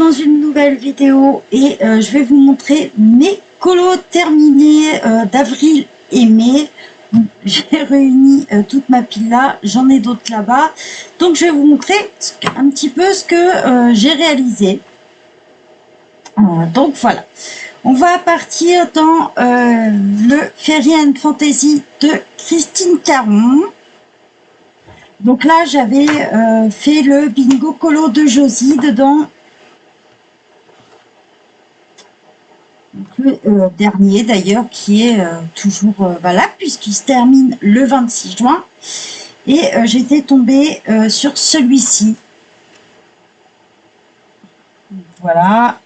dans une nouvelle vidéo et je vais vous montrer mes colos terminés d'avril et mai. J'ai réuni toute ma pile là, j'en ai d'autres là-bas. Donc je vais vous montrer un petit peu ce que j'ai réalisé. Donc voilà, on va partir dans le Fairy and Fantasy de Christine Caron. Donc là, j'avais fait le bingo colo de Josie dedans. Donc le dernier d'ailleurs, qui est toujours valable, puisqu'il se termine le 26 juin. Et j'étais tombée sur celui-ci. Voilà.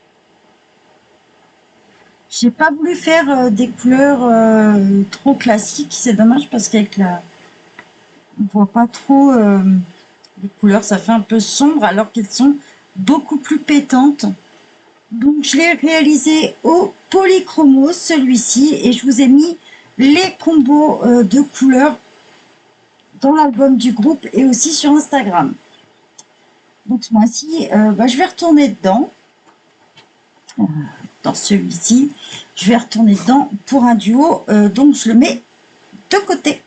J'ai pas voulu faire des couleurs trop classiques. C'est dommage parce qu'avec la... on voit pas trop les couleurs. Ça fait un peu sombre alors qu'elles sont beaucoup plus pétantes. Donc je l'ai réalisé au polychromos, celui-ci, et je vous ai mis les combos de couleurs dans l'album du groupe et aussi sur Instagram. Donc ce mois-ci, je vais retourner dedans, dans celui-ci, je vais retourner dedans pour un duo, donc je le mets de côté.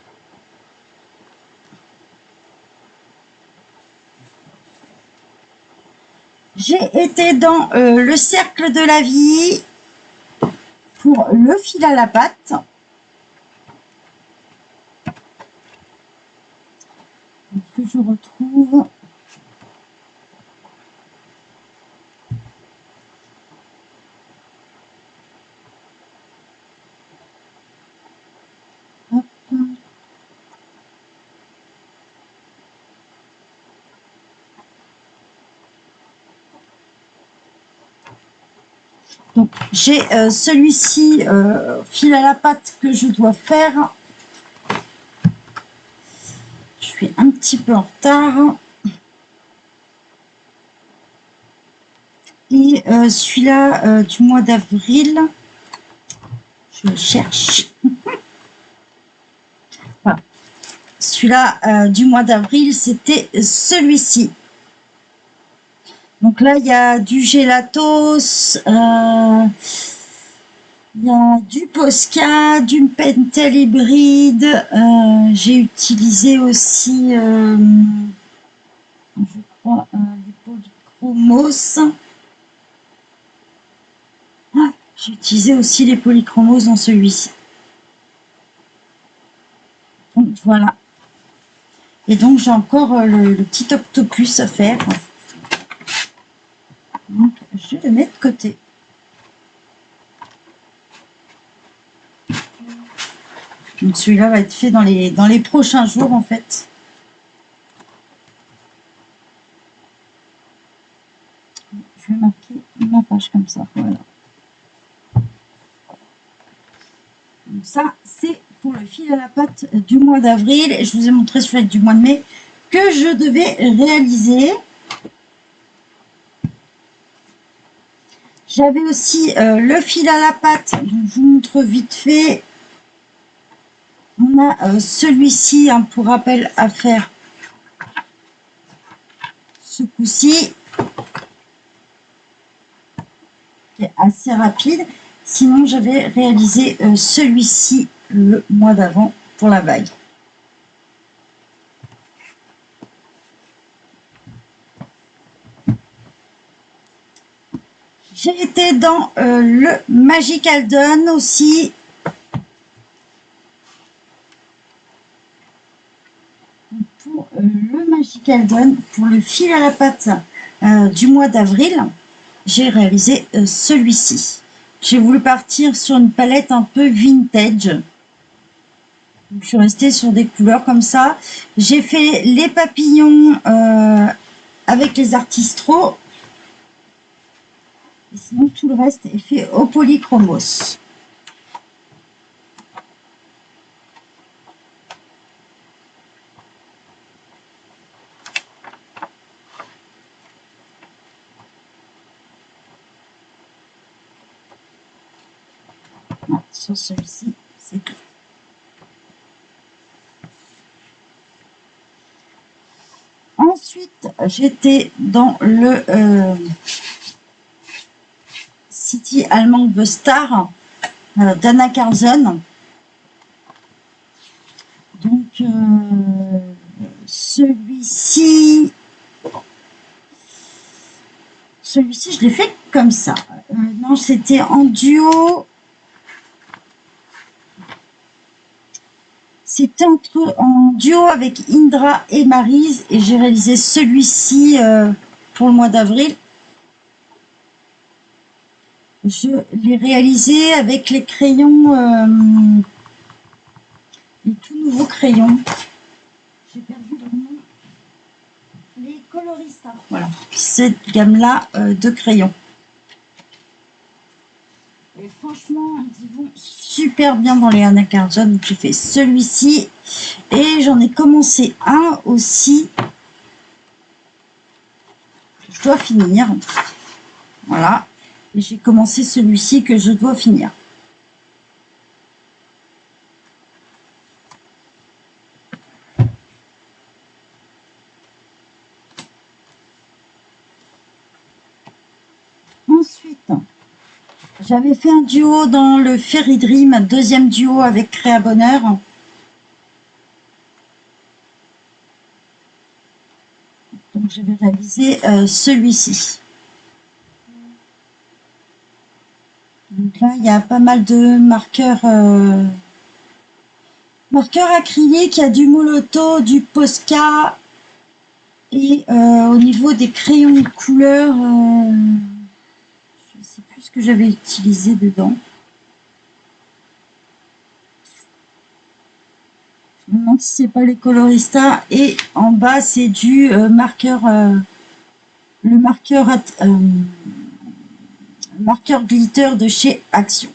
J'ai été dans le cercle de la vie pour le fil à la patte. Que je retrouve. Hop. Donc j'ai celui-ci fil à la patte que je dois faire. Je suis un petit peu en retard. Et celui-là du mois d'avril, je le cherche. Voilà. Celui-là du mois d'avril, c'était celui-ci. Donc là, il y a du Gelatos, il y a du Posca, du Pentel hybride. J'ai utilisé aussi, je crois, les polychromos. J'ai utilisé aussi les polychromos dans celui-ci. Donc voilà. Et donc j'ai encore le petit octopus à faire. Donc je le mets de côté. Donc celui-là va être fait dans les prochains jours en fait. Je vais marquer ma page comme ça. Voilà. Donc ça, c'est pour le fil à la patte du mois d'avril. Et je vous ai montré celui du mois de mai que je devais réaliser. J'avais aussi le fil à la patte. Donc je vous montre vite fait. On a celui-ci, hein, pour rappel, à faire ce coup-ci, qui est assez rapide. Sinon, j'avais réalisé celui-ci le mois d'avant pour la bague. J'ai été dans le Magical Dawn aussi. Pour le Magical Dawn, pour le fil à la patte du mois d'avril, j'ai réalisé celui-ci. J'ai voulu partir sur une palette un peu vintage. Donc, je suis restée sur des couleurs comme ça. J'ai fait les papillons avec les artistros. Et sinon, tout le reste est fait au polychromos. Voilà, sur celui-ci, c'est tout. Ensuite, j'étais dans le allemand The Star d'Anna Carlson. Donc, celui-ci, je l'ai fait comme ça. Non, c'était en duo. C'était en duo avec Indra et Maryse et j'ai réalisé celui-ci pour le mois d'avril. Je l'ai réalisé avec les crayons, les tout nouveaux crayons. J'ai perdu leur nom. Les Colorista. Voilà, cette gamme-là de crayons. Et franchement, ils vont super bien dans les Anna Carlson. Donc j'ai fait celui-ci et j'en ai commencé un aussi. Je dois finir. Voilà. Et j'ai commencé celui-ci que je dois finir. Ensuite, j'avais fait un duo dans le Fairy Dream, deuxième duo avec Créa Bonheur. Donc je vais réaliser celui-ci. Donc là, il y a pas mal de marqueurs, acryliques. Il y a du Moloto, du Posca. Et au niveau des crayons de couleur, je ne sais plus ce que j'avais utilisé dedans. Je me demande si c'est pas les Colorista. Et en bas, c'est du marqueur, le marqueur glitter de chez Action.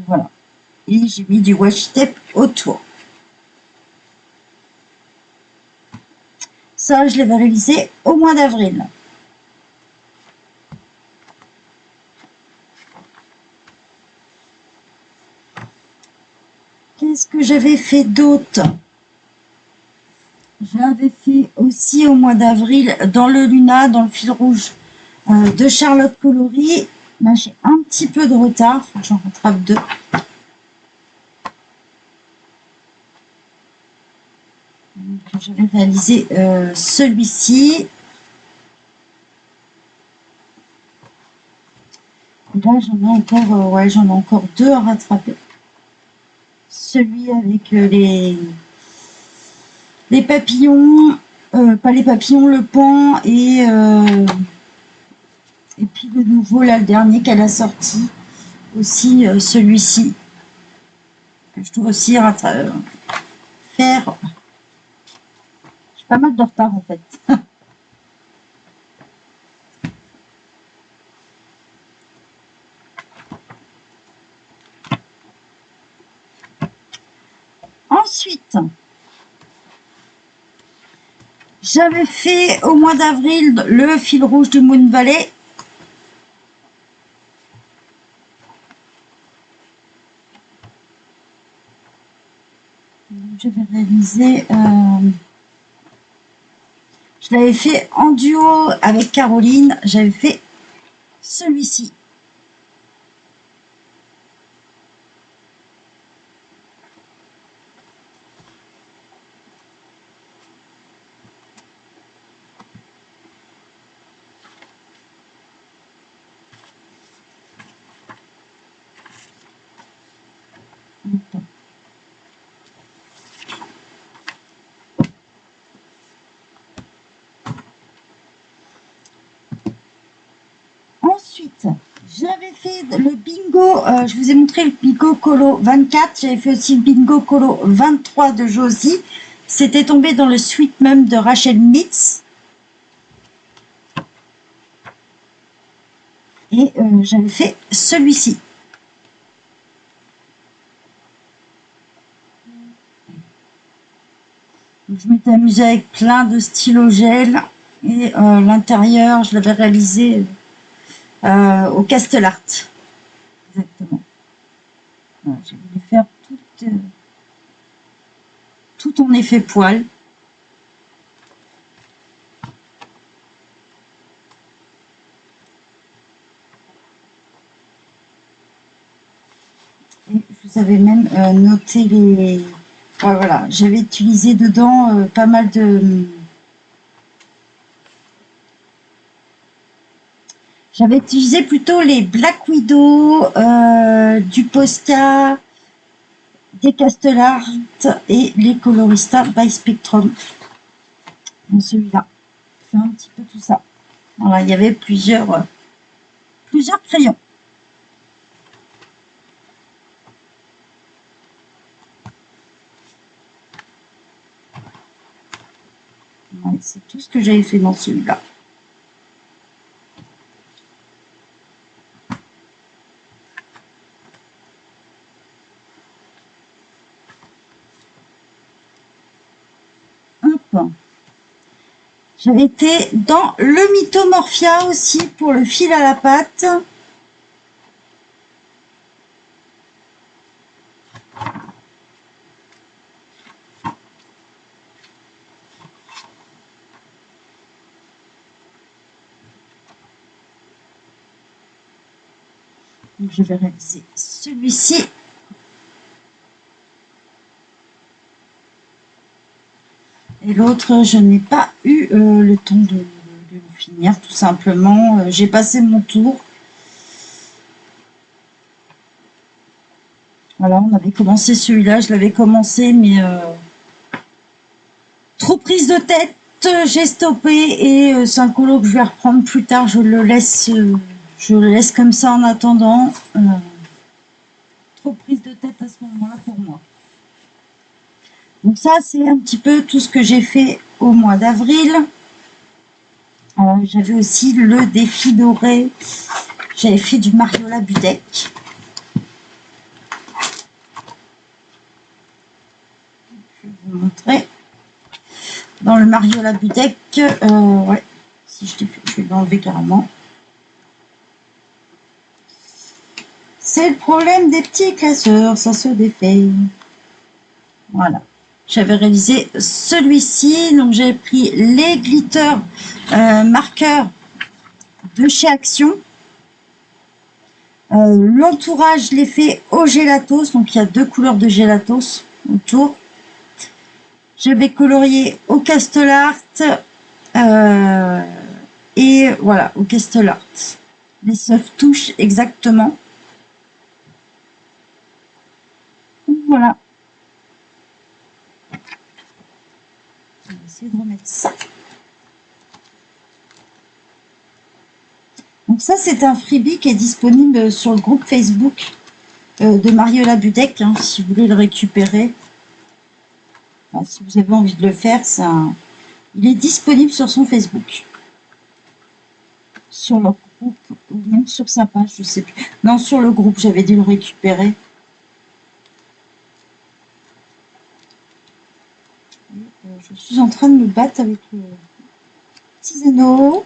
Voilà. Et j'ai mis du washi tape autour. Ça, je l'avais réalisé au mois d'avril. Qu'est-ce que j'avais fait d'autre? J'avais fait aussi au mois d'avril dans le Luna, dans le fil rouge de Charlotte Coloris. Là, j'ai un petit peu de retard, faut que j'en rattrape deux. J'avais réalisé celui-ci. Là, j'en ai encore, j'en ai encore deux à rattraper. Celui avec les papillons, pas les papillons, le pan et puis le nouveau, là, le dernier qu'elle a sorti, aussi celui-ci, que je dois aussi faire. J'ai pas mal de retard en fait. Ensuite, j'avais fait au mois d'avril le fil rouge du Moon Valley. J'avais réalisé, je l'avais fait en duo avec Caroline, j'avais fait celui-ci. Ensuite, j'avais fait le bingo, je vous ai montré le bingo colo 24, j'avais fait aussi le bingo colo 23 de Josie. C'était tombé dans le Sweet Mum de Rachel Mitz. Et j'avais fait celui-ci. Je m'étais amusée avec plein de stylos gel. Et l'intérieur, je l'avais réalisé au Castellart. Exactement. Voilà, j'ai voulu faire tout en effet poil. avais même noté les... Ouais, voilà, j'avais utilisé dedans pas mal de... J'avais utilisé plutôt les Black Widow, du Posca, des Castellart et les Colorista by Spectrum. Dans celui-là, c'est un petit peu tout ça. Voilà, il y avait plusieurs crayons. Ouais, c'est tout ce que j'avais fait dans celui-là. Hop. J'avais été dans le Mythomorphia aussi pour le fil à la pâte. Donc, je vais réaliser celui-ci. Et l'autre, je n'ai pas eu le temps de le finir, tout simplement. J'ai passé mon tour. Voilà, on avait commencé celui-là, je l'avais commencé, mais trop prise de tête, j'ai stoppé et c'est un colo que je vais reprendre plus tard. Je le laisse comme ça en attendant. Trop prise de tête à ce moment-là pour moi. Donc ça, c'est un petit peu tout ce que j'ai fait au mois d'avril. J'avais aussi le défi doré. J'avais fait du Mariola Budek. Je vais vous montrer. Dans le Mariola Budek, ouais, si je vais l'enlever carrément. C'est le problème des petits classeurs, ça se défait. Voilà. J'avais réalisé celui-ci, donc j'ai pris les glitters marqueurs de chez Action. L'entourage, je l'ai fait au Gelatos, donc il y a 2 couleurs de Gelatos autour. J'avais colorié au Castellart et voilà, au Castellart. Les soft touches exactement. Voilà. Je vais essayer de remettre ça. Donc ça, c'est un freebie qui est disponible sur le groupe Facebook de Mariola Budek, hein, si vous voulez le récupérer. Enfin, si vous avez envie de le faire, il est disponible sur son Facebook. Sur leur groupe, ou même sur sa page, je sais plus. Non, sur le groupe, j'avais dû le récupérer. Je suis en train de me battre avec le petit Zeno.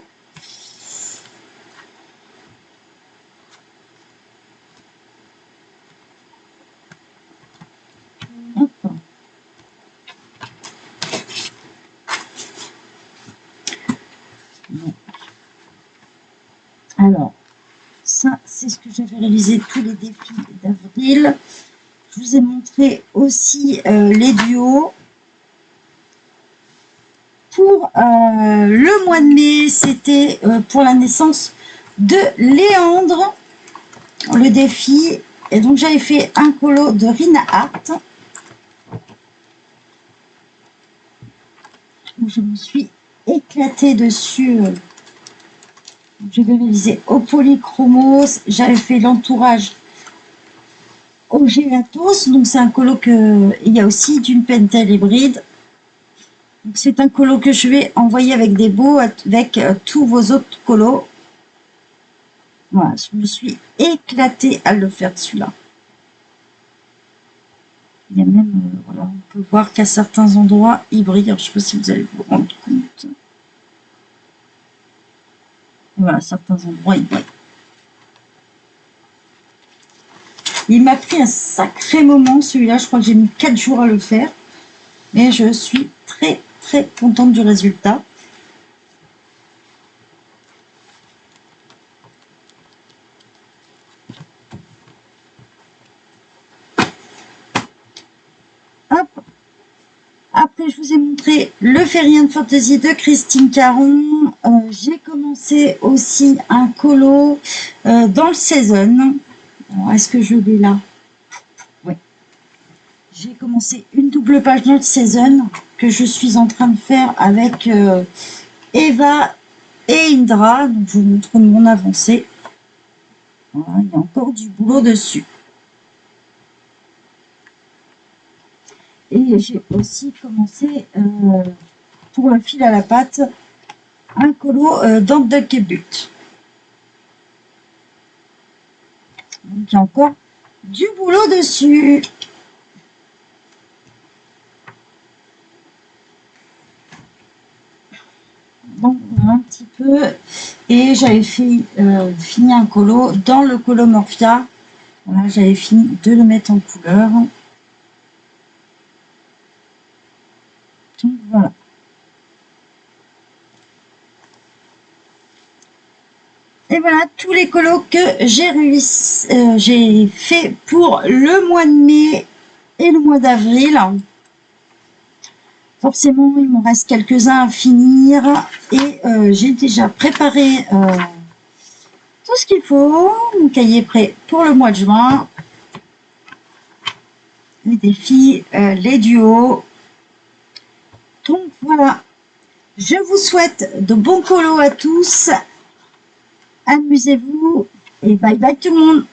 Hop. Bon. Alors, ça, c'est ce que j'avais réalisé tous les défis d'avril. Je vous ai montré aussi les duos. Pour le mois de mai, c'était pour la naissance de Léandre, le défi. Et donc, j'avais fait un colo de Rina Hart. Je me suis éclatée dessus. J'ai réalisé au polychromos. J'avais fait l'entourage au Gelatos. Donc, c'est un colo que... Il y a aussi d'une Pentel hybride. C'est un colo que je vais envoyer avec des beaux, avec tous vos autres colos. Voilà, je me suis éclatée à le faire celui-là. Il y a même, voilà, on peut voir qu'à certains endroits, il brille. Alors, je ne sais pas si vous allez vous rendre compte. Voilà, certains endroits, il brille. Il m'a pris un sacré moment, celui-là. Je crois que j'ai mis 4 jours à le faire. Mais je suis très, très contente du résultat. Après, je vous ai montré le Fairyland Fantasy de Christine Caron. J'ai commencé aussi un colo dans le Season. Est-ce que je l'ai là? Oui. J'ai commencé une double page dans le Season que je suis en train de faire avec Eva et Indra. Donc, je vous montre mon avancée. Voilà, il y a encore du boulot dessus. Et j'ai aussi commencé pour le fil à la patte un colo dans Duck et But. Donc il y a encore du boulot dessus. Donc un petit peu. Et j'avais fait fini un colo dans le colo Morphia. Voilà, j'avais fini de le mettre en couleur. Donc voilà. Et voilà tous les colos que j'ai fait pour le mois de mai et le mois d'avril. Forcément, il m'en reste quelques-uns à finir et j'ai déjà préparé tout ce qu'il faut. Mon cahier est prêt pour le mois de juin. Les défis, les duos. Donc voilà, je vous souhaite de bons colos à tous. Amusez-vous et bye bye tout le monde.